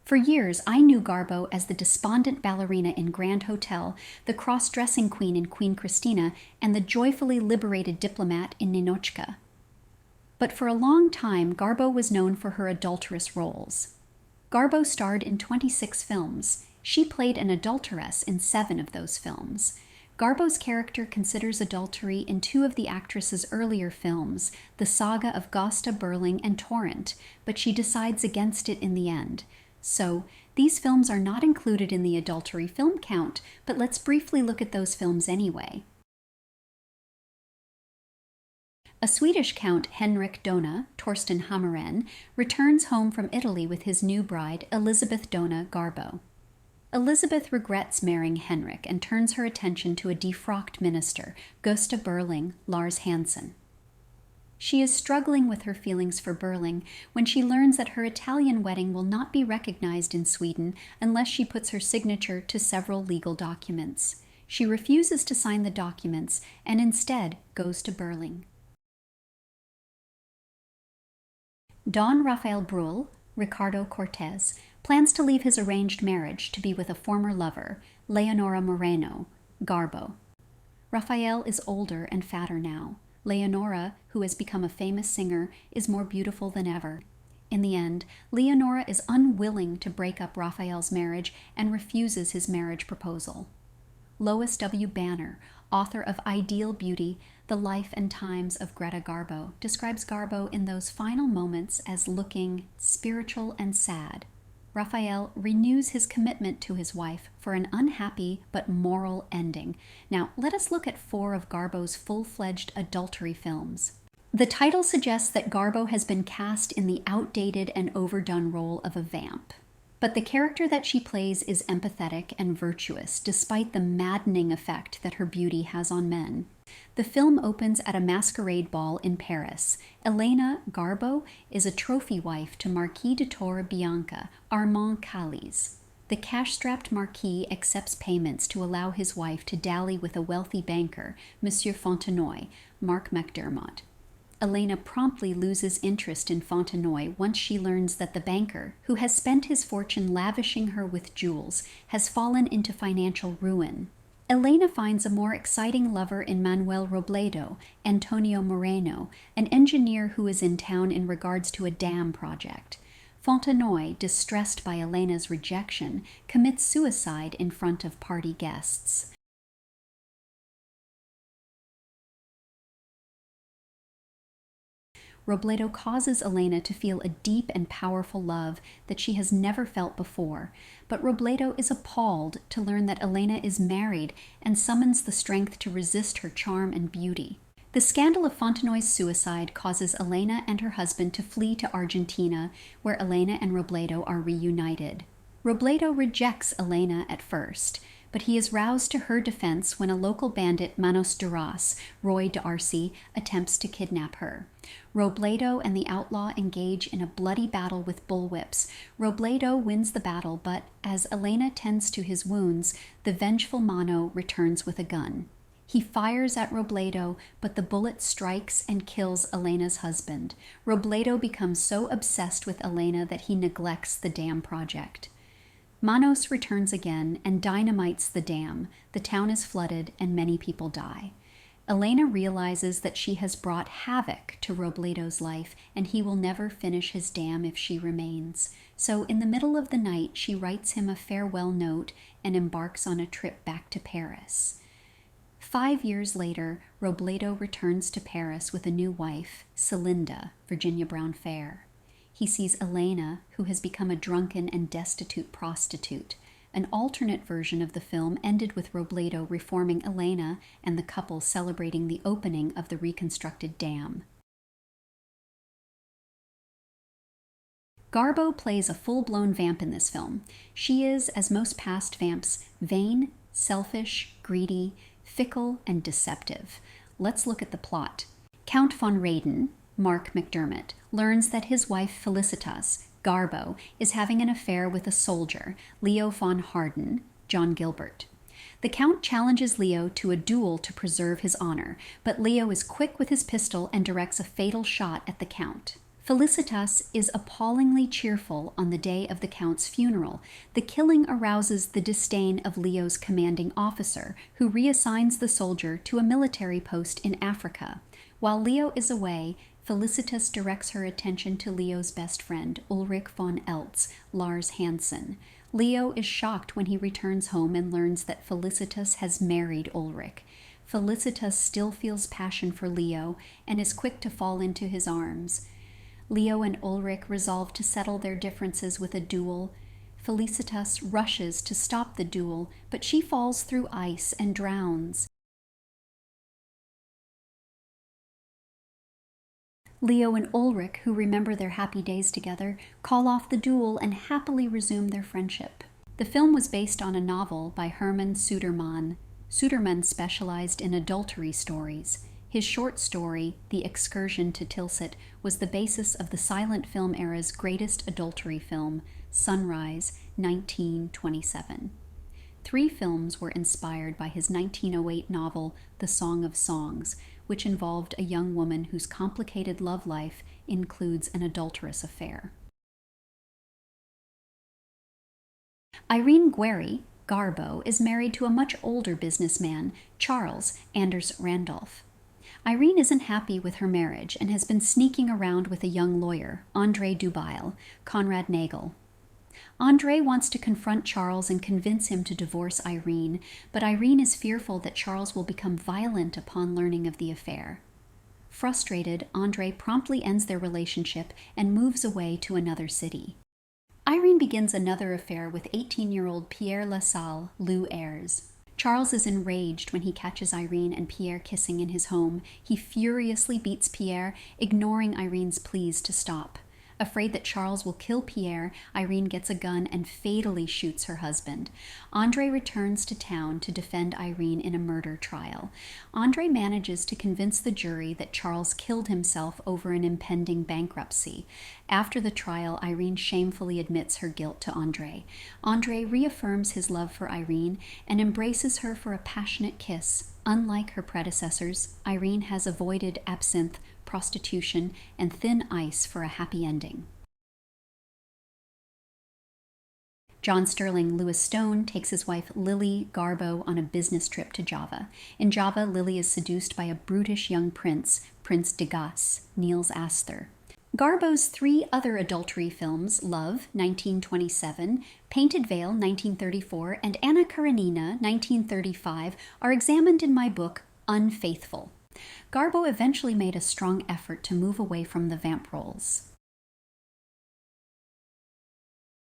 For years, I knew Garbo as the despondent ballerina in Grand Hotel, the cross-dressing queen in Queen Christina, and the joyfully liberated diplomat in Ninotchka. But for a long time, Garbo was known for her adulteress roles. Garbo starred in 26 films. She played an adulteress in 7 of those films. Garbo's character considers adultery in 2 of the actress's earlier films, The Saga of Gösta Berling and Torrent, but she decides against it in the end. So, these films are not included in the adultery film count, but let's briefly look at those films anyway. A Swedish count, Henrik Dona, Torsten Hammaren, returns home from Italy with his new bride, Elisabeth Dona Garbo. Elizabeth regrets marrying Henrik and turns her attention to a defrocked minister, Gösta Berling, Lars Hansen. She is struggling with her feelings for Berling when she learns that her Italian wedding will not be recognized in Sweden unless she puts her signature to several legal documents. She refuses to sign the documents and instead goes to Berling. Don Rafael Bruhl, Ricardo Cortez, plans to leave his arranged marriage to be with a former lover, Leonora Moreno, Garbo. Rafael is older and fatter now. Leonora, who has become a famous singer, is more beautiful than ever. In the end, Leonora is unwilling to break up Rafael's marriage and refuses his marriage proposal. Lois W. Banner, author of Ideal Beauty, The Life and Times of Greta Garbo, describes Garbo in those final moments as looking spiritual and sad. Rafael renews his commitment to his wife for an unhappy but moral ending. Now, let us look at 4 of Garbo's full-fledged adultery films. The title suggests that Garbo has been cast in the outdated and overdone role of a vamp. But the character that she plays is empathetic and virtuous, despite the maddening effect that her beauty has on men. The film opens at a masquerade ball in Paris. Elena Garbo is a trophy wife to Marquis de Torre-Bianca, Armand Callies. The cash-strapped Marquis accepts payments to allow his wife to dally with a wealthy banker, Monsieur Fontenoy, Mark McDermott. Elena promptly loses interest in Fontenoy once she learns that the banker, who has spent his fortune lavishing her with jewels, has fallen into financial ruin. Elena finds a more exciting lover in Manuel Robledo, Antonio Moreno, an engineer who is in town in regards to a dam project. Fontenoy, distressed by Elena's rejection, commits suicide in front of party guests. Robledo causes Elena to feel a deep and powerful love that she has never felt before, but Robledo is appalled to learn that Elena is married and summons the strength to resist her charm and beauty. The scandal of Fontenoy's suicide causes Elena and her husband to flee to Argentina, where Elena and Robledo are reunited. Robledo rejects Elena at first, but he is roused to her defense when a local bandit, Manos Duras, Roy D'Arcy, attempts to kidnap her. Robledo and the outlaw engage in a bloody battle with bullwhips. Robledo wins the battle, but as Elena tends to his wounds, the vengeful Mano returns with a gun. He fires at Robledo, but the bullet strikes and kills Elena's husband. Robledo becomes so obsessed with Elena that he neglects the dam project. Manos returns again and dynamites the dam. The town is flooded and many people die. Elena realizes that she has brought havoc to Robledo's life and he will never finish his dam if she remains. So in the middle of the night, she writes him a farewell note and embarks on a trip back to Paris. 5 years later, Robledo returns to Paris with a new wife, Celinda, Virginia Brown Fair. He sees Elena, who has become a drunken and destitute prostitute. An alternate version of the film ended with Robledo reforming Elena and the couple celebrating the opening of the reconstructed dam. Garbo plays a full-blown vamp in this film. She is, as most past vamps, vain, selfish, greedy, fickle, and deceptive. Let's look at the plot. Count von Rayden, Mark McDermott, learns that his wife Felicitas, Garbo, is having an affair with a soldier, Leo von Harden, John Gilbert. The Count challenges Leo to a duel to preserve his honor, but Leo is quick with his pistol and directs a fatal shot at the Count. Felicitas is appallingly cheerful on the day of the Count's funeral. The killing arouses the disdain of Leo's commanding officer, who reassigns the soldier to a military post in Africa. While Leo is away, Felicitas directs her attention to Leo's best friend, Ulrich von Eltz, Lars Hansen. Leo is shocked when he returns home and learns that Felicitas has married Ulrich. Felicitas still feels passion for Leo and is quick to fall into his arms. Leo and Ulrich resolve to settle their differences with a duel. Felicitas rushes to stop the duel, but she falls through ice and drowns. Leo and Ulrich, who remember their happy days together, call off the duel and happily resume their friendship. The film was based on a novel by Herman Sudermann. Sudermann specialized in adultery stories. His short story, The Excursion to Tilsit, was the basis of the silent film era's greatest adultery film, Sunrise, 1927. 3 films were inspired by his 1908 novel, The Song of Songs, which involved a young woman whose complicated love life includes an adulterous affair. Irene Guerry, Garbo, is married to a much older businessman, Charles Anders Randolph. Irene isn't happy with her marriage and has been sneaking around with a young lawyer, André Dubail, Conrad Nagel. André wants to confront Charles and convince him to divorce Irene, but Irene is fearful that Charles will become violent upon learning of the affair. Frustrated, André promptly ends their relationship and moves away to another city. Irene begins another affair with 18-year-old Pierre Lassalle, Lou Ayres. Charles is enraged when he catches Irene and Pierre kissing in his home. He furiously beats Pierre, ignoring Irene's pleas to stop. Afraid that Charles will kill Pierre, Irene gets a gun and fatally shoots her husband. André returns to town to defend Irene in a murder trial. André manages to convince the jury that Charles killed himself over an impending bankruptcy. After the trial, Irene shamefully admits her guilt to André. André reaffirms his love for Irene and embraces her for a passionate kiss. Unlike her predecessors, Irene has avoided absinthe, prostitution, and thin ice for a happy ending. John Sterling Lewis Stone takes his wife Lily Garbo on a business trip to Java. In Java, Lily is seduced by a brutish young prince, Prince Degas, Niels Astor. Garbo's 3 other adultery films, Love, 1927, Painted Veil, 1934, and Anna Karenina, 1935, are examined in my book, Unfaithful. Garbo eventually made a strong effort to move away from the vamp roles.